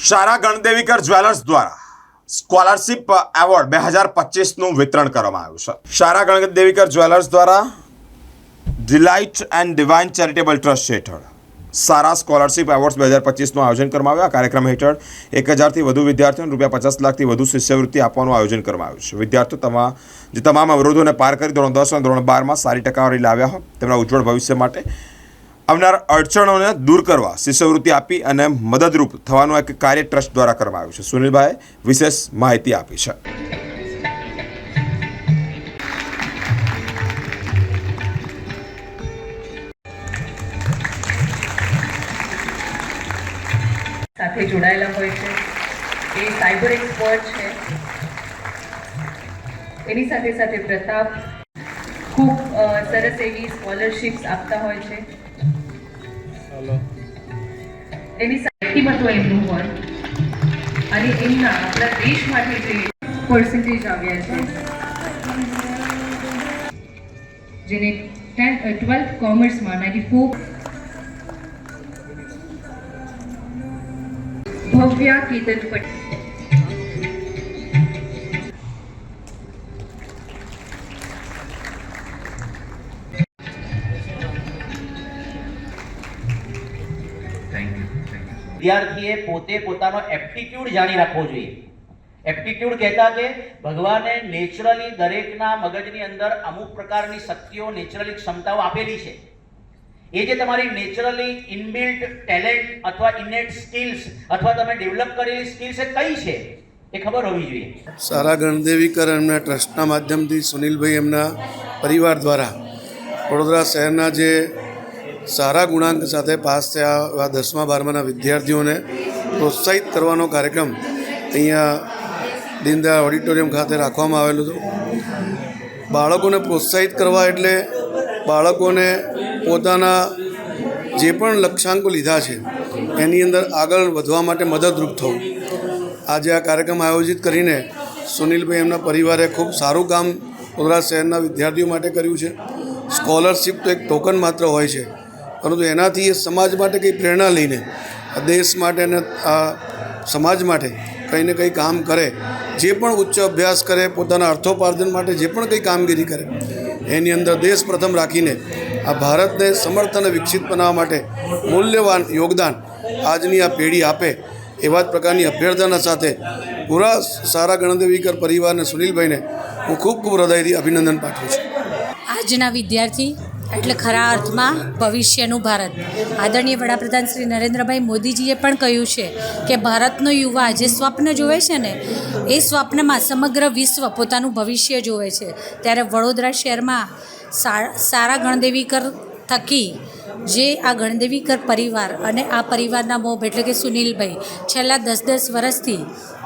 શારા ગણદેવીકર jewellers દ્વારા scholarship award 2025નું વિતરણ કરવામાં આવ્યું છે। શારા ગણદેવીકર જ્વેલર્સ દ્વારા delight and divine charitable trust હેઠળ સારા સ્કોલરશિપ એવોર્ડ્સ 2025નું આયોજન કરવામાં આવ્યું। આ કાર્યક્રમ હેઠળ 1000થી વધુ વિદ્યાર્થીઓને ₹50 લાખથી વધુ શિષ્યવૃત્તિ આપવાનું આયોજન કરવામાં આવ્યું છે। વિદ્યાર્થીઓ જે તમામ અવરોધોને પાર કરી ધોરણ 10 અને ધોરણ 12માં સારી ટકાવારી લાવ્યા હોય તેમના ઉજ્જવળ ભવિષ્ય માટે આવનાર અડચણોને દૂર કરવા શિષ્યવૃત્તિ આપી અને મદદરૂપ થવાનું એક કાર્ય ટ્રસ્ટ દ્વારા કરવામાં આવ્યું છે। સુનિલભાઈએ વિશેષ માહિતી આપી છે। સાથે જોડાયેલા હોય છે એ સાયબર એક્સપર્ટ છે। એની સાથે સાથે પ્રતાપ ખૂબ સરસ એવી સ્કોલરશિપ્સ આપતા હોય છે। એની વ્યક્તિમત્વ એમનું હોય અને એમના આપણા દેશ માટે જે પર્સન્ટેજ આવ્યા છે જેને 12th કોમર્સમાં 94 ભવ્યા કેતન પટેલ વિદ્યાર્થીએ પોતે પોતાનો એપ્ટિટ્યૂડ જાણી રાખવો જોઈએ। એપ્ટિટ્યૂડ કહેતા કે ભગવાને નેચરલી દરેકના મગજની અંદર અમુક પ્રકારની શક્તિઓ નેચરલી ક્ષમતાઓ આપેલી છે। એ જે તમારી નેચરલી ઇનબિલ્ટ ટેલેન્ટ અથવા ઇનેટ સ્કિલ્સ અથવા તમે ડેવલપ કરેલી સ્કિલ્સ એ કઈ છે એ ખબર હોવી જોઈએ। સારા ગણદેવીકર એમના ટ્રસ્ટના માધ્યમથી સુનિલભાઈ એમના પરિવાર દ્વારા વડોદરા શહેરના જે સારા ગુણાંક સાથે પાસ થયા એવા 10મા 12માના વિદ્યાર્થીઓને પ્રોત્સાહિત કરવાનો કાર્યક્રમ અહીંયા દીનદયાળ ઓડિટોરિયમ ખાતે રાખવામાં આવેલો હતો। બાળકોને પ્રોત્સાહિત કરવા એટલે બાળકોને પોતાના જે પણ લક્ષ્યાંકો લીધા છે એની અંદર આગળ વધવા માટે મદદરૂપ થવું। આજે આ કાર્યક્રમ આયોજિત કરીને સુનિલભાઈ એમના પરિવારે ખૂબ સારું કામ વડોદરા શહેરના વિદ્યાર્થીઓ માટે કર્યું છે। સ્કોલરશિપ તો એક ટોકન માત્ર હોય છે, પરંતુ એનાથી એ સમાજ માટે કંઈ પ્રેરણા લઈને આ દેશ માટે અને આ સમાજ માટે કંઈ ને કંઈ કામ કરે, જે પણ ઉચ્ચ અભ્યાસ કરે, પોતાના અર્થોપાર્જન માટે જે પણ કંઈ કામગીરી કરે એની અંદર દેશ પ્રથમ રાખીને આ ભારતને સમર્થ અને વિકસિત બનાવવા માટે મૂલ્યવાન યોગદાન આજની આ પેઢી આપે એવા જ પ્રકારની અભ્યર્થના સાથે પૂરા સારા ગણદેવીકર પરિવારને સુનિલભાઈને હું ખૂબ ખૂબ હૃદયથી અભિનંદન પાઠવું છું। આજના વિદ્યાર્થી એટલે ખરા અર્થમાં ભવિષ્યનું ભારત। આદરણીય વડાપ્રધાન શ્રી નરેન્દ્રભાઈ મોદીજીએ પણ કહ્યું છે કે ભારતનો યુવા જે સ્વપ્ન જોવે છે ને એ સ્વપ્નમાં સમગ્ર વિશ્વ પોતાનું ભવિષ્ય જોવે છે। ત્યારે વડોદરા શહેરમાં સારા ગણદેવીકર થકી જે આ ગણદેવીકર પરિવાર અને આ પરિવારના મોભ એટલે કે સુનિલભાઈ છેલ્લા 10 વર્ષથી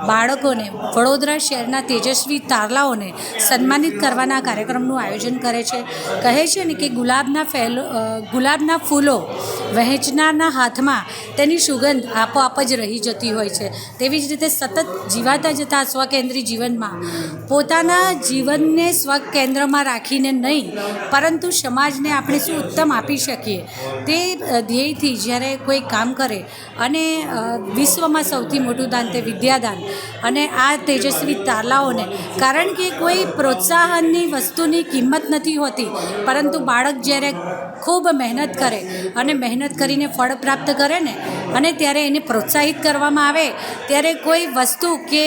બાળકોને વડોદરા શહેરના તેજસ્વી તારલાઓને સન્માનિત કરવાના કાર્યક્રમનું આયોજન કરે છે। કહે છે ને કે ગુલાબના ફૂલો વહેંચનારના હાથમાં તેની સુગંધ આપોઆપ જ રહી જતી હોય છે। તેવી જ રીતે સતત જીવાતા જતા સ્વકેન્દ્રી જીવનમાં પોતાના જીવનને સ્વકેન્દ્રમાં રાખીને નહીં પરંતુ સમાજને આપણે શું ઉત્તમ આપી શકીએ તે ધ્યેયથી જ્યારે કોઈ કામ કરે અને વિશ્વમાં સૌથી મોટું દાન તે વિદ્યાદાન અને આ તેજસ્વી તારલાઓને કારણ કે કોઈ પ્રોત્સાહનની વસ્તુની કિંમત નથી હોતી, પરંતુ બાળક જ્યારે ખૂબ મહેનત કરે અને મહેનત કરીને ફળ પ્રાપ્ત કરે ને અને ત્યારે એને પ્રોત્સાહિત કરવામાં આવે ત્યારે કોઈ વસ્તુ કે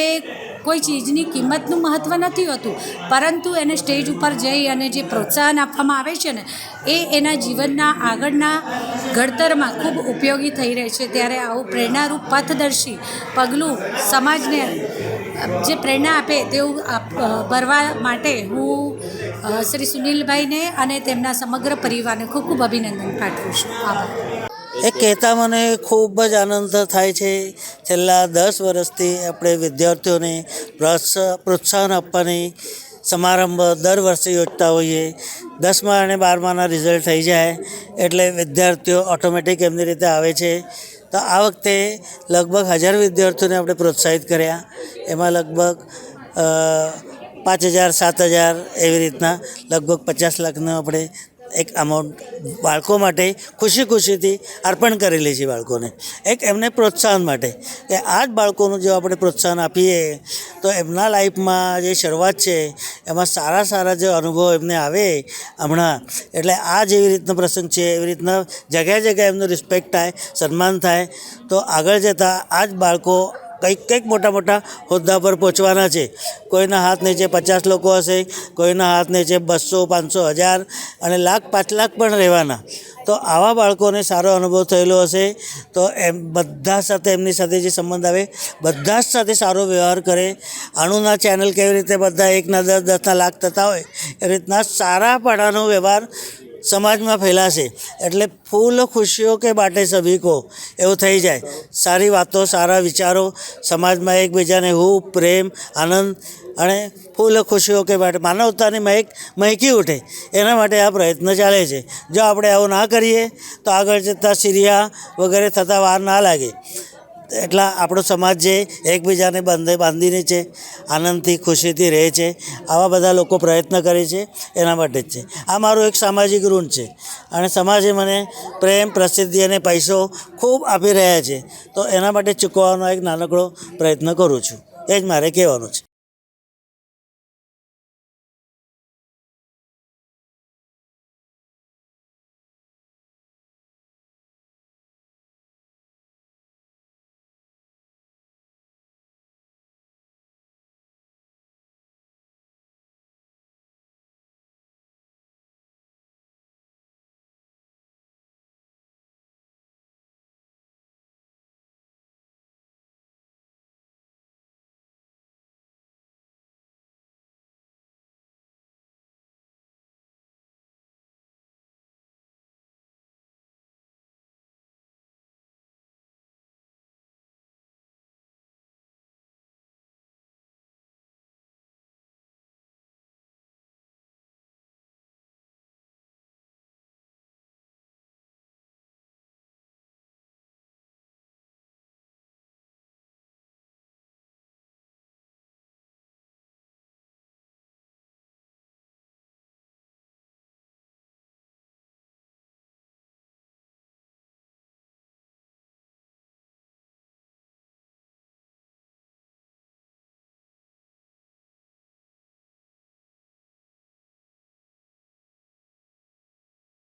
કોઈ ચીજની કિંમતનું મહત્ત્વ નથી હોતું, પરંતુ એને સ્ટેજ ઉપર જઈ અને જે પ્રોત્સાહન આપવામાં આવે છે ને એ એના જીવનના આગળના ઘડતરમાં ખૂબ ઉપયોગી થઈ રહે છે। ત્યારે આવું પ્રેરણારૂપ પથદર્શી પગલું સમાજને જે પ્રેરણા આપે તેવું ભરવા માટે હું શ્રી સુનિલભાઈને અને તેમના સમગ્ર પરિવારને ખૂબ ખૂબ અભિનંદન પાઠવું છું। આભાર। એ કહેતા મને ખૂબ જ આનંદ થાય છે। છેલ્લા 10 વર્ષથી આપણે વિદ્યાર્થીઓને પ્રોત્સાહન આપવાની સમારંભ દર વર્ષે યોજતા હોઈએ। 10મા અને 12માના રિઝલ્ટ થઈ જાય એટલે વિદ્યાર્થીઓ ઓટોમેટિક એમની રીતે આવે છે। તો આ વખતે લગભગ 1000 વિદ્યાર્થીઓને આપણે પ્રોત્સાહિત કર્યા। એમાં લગભગ 5000 7000 એવી રીતના લગભગ 50 લાખનો આપણે એક અમાઉન્ટ બાળકો માટે ખુશી ખુશીથી અર્પણ કરેલી છે બાળકોને, એક એમને પ્રોત્સાહન માટે કે આ જ બાળકોનું જો આપણે પ્રોત્સાહન આપીએ તો એમના લાઈફમાં જે શરૂઆત છે એમાં સારા સારા જે અનુભવ એમને આવે હમણાં, એટલે આ જેવી રીતનો પ્રસંગ છે એવી રીતના જગ્યાએ જગ્યાએ એમનું રિસ્પેક્ટ થાય, સન્માન થાય, તો આગળ જતાં આ જ બાળકો કંઈક મોટા હોદ્દા પર પહોંચવાના છે. કોઈના હાથ નીચે 50 લોકો હશે, કોઈના હાથ નીચે 200, 500, 1000 અને લાખ 5 લાખ પણ રહેવાના. તો આવા બાળકોને સારો અનુભવ થયેલો હશે તો એમ બધા સાથે એમની સાથે જે સંબંધ આવે બધા જ સાથે સારો વ્યવહાર કરે. આણુના ચેનલ કેવી રીતે બધા 1ના 10, 10ના લાખ થતા હોય એ રીતના સારા પાડાનો વ્યવહાર સમાજમાં ફેલાશે, એટલે ફૂલ ખુશીઓ કે બાટે સભી કો એવું થઈ જાય. સારી વાતો, સારા વિચારો સમાજમાં એકબીજાને હૂબ, પ્રેમ, આનંદ અને ફૂલ ખુશીઓ કે બાટે માનવતાની મહેકી ઉઠે, એના માટે આ પ્રયત્ન ચાલે છે. જો આપણે આવું ના કરીએ તો આગળ જતાં સિરિયા વગેરે થતાં વાર ના લાગે. એટલા આપણો સમાજ જે એકબીજાને બાંધીને છે, આનંદથી ખુશીથી રહે છે, આવા બધા લોકો પ્રયત્ન કરે છે, એના માટે જ છે. આ મારું એક સામાજિક ઋણ છે અને સમાજે મને પ્રેમ, પ્રસિદ્ધિ અને પૈસો ખૂબ આપી રહ્યા છે, તો એના માટે ચૂકવવાનો એક નાનકડો પ્રયત્ન કરું છું. એ જ મારે કહેવાનું છે.